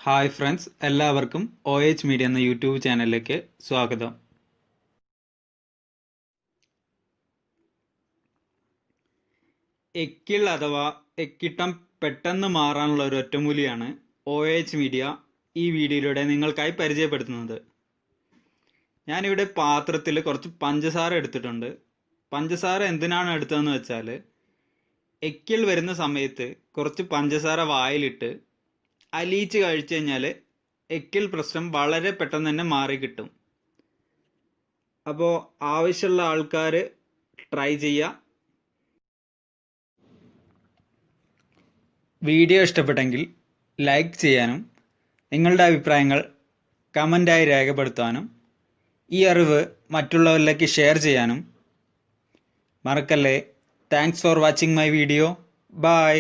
Hi friends, എല്ലാവർക്കും OH media എന്ന YouTube ചാനലിലേക്ക് സ്വാഗതം. എക്കിൾ അഥവാ എക്കിട്ടം പെട്ടെന്ന് മാറാനുള്ള ഒരു ഒറ്റമൂലിയാണ് OH മീഡിയ ഈ വീഡിയോയിലൂടെ നിങ്ങൾക്കായി പരിചയപ്പെടുത്തുന്നത്. ഞാനിവിടെ പാത്രത്തിൽ കുറച്ച് പഞ്ചസാര എടുത്തിട്ടുണ്ട്. പഞ്ചസാര എന്തിനാണ് എടുത്തതെന്ന് വെച്ചാൽ, എക്കിൾ വരുന്ന സമയത്ത് കുറച്ച് പഞ്ചസാര വായിലിട്ട് അലിയിച്ച് കഴിച്ചു കഴിഞ്ഞാൽ എക്കിൾ പ്രശ്നം വളരെ പെട്ടെന്ന് തന്നെ മാറി കിട്ടും. അപ്പോൾ ആവശ്യമുള്ള ആൾക്കാർ ട്രൈ ചെയ്യുക. വീഡിയോ ഇഷ്ടപ്പെട്ടെങ്കിൽ ലൈക്ക് ചെയ്യാനും നിങ്ങളുടെ അഭിപ്രായങ്ങൾ കമൻ്റായി രേഖപ്പെടുത്താനും ഈ അറിവ് മറ്റുള്ളവരിലേക്ക് ഷെയർ ചെയ്യാനും മറക്കല്ലേ. Thanks for watching my video. By.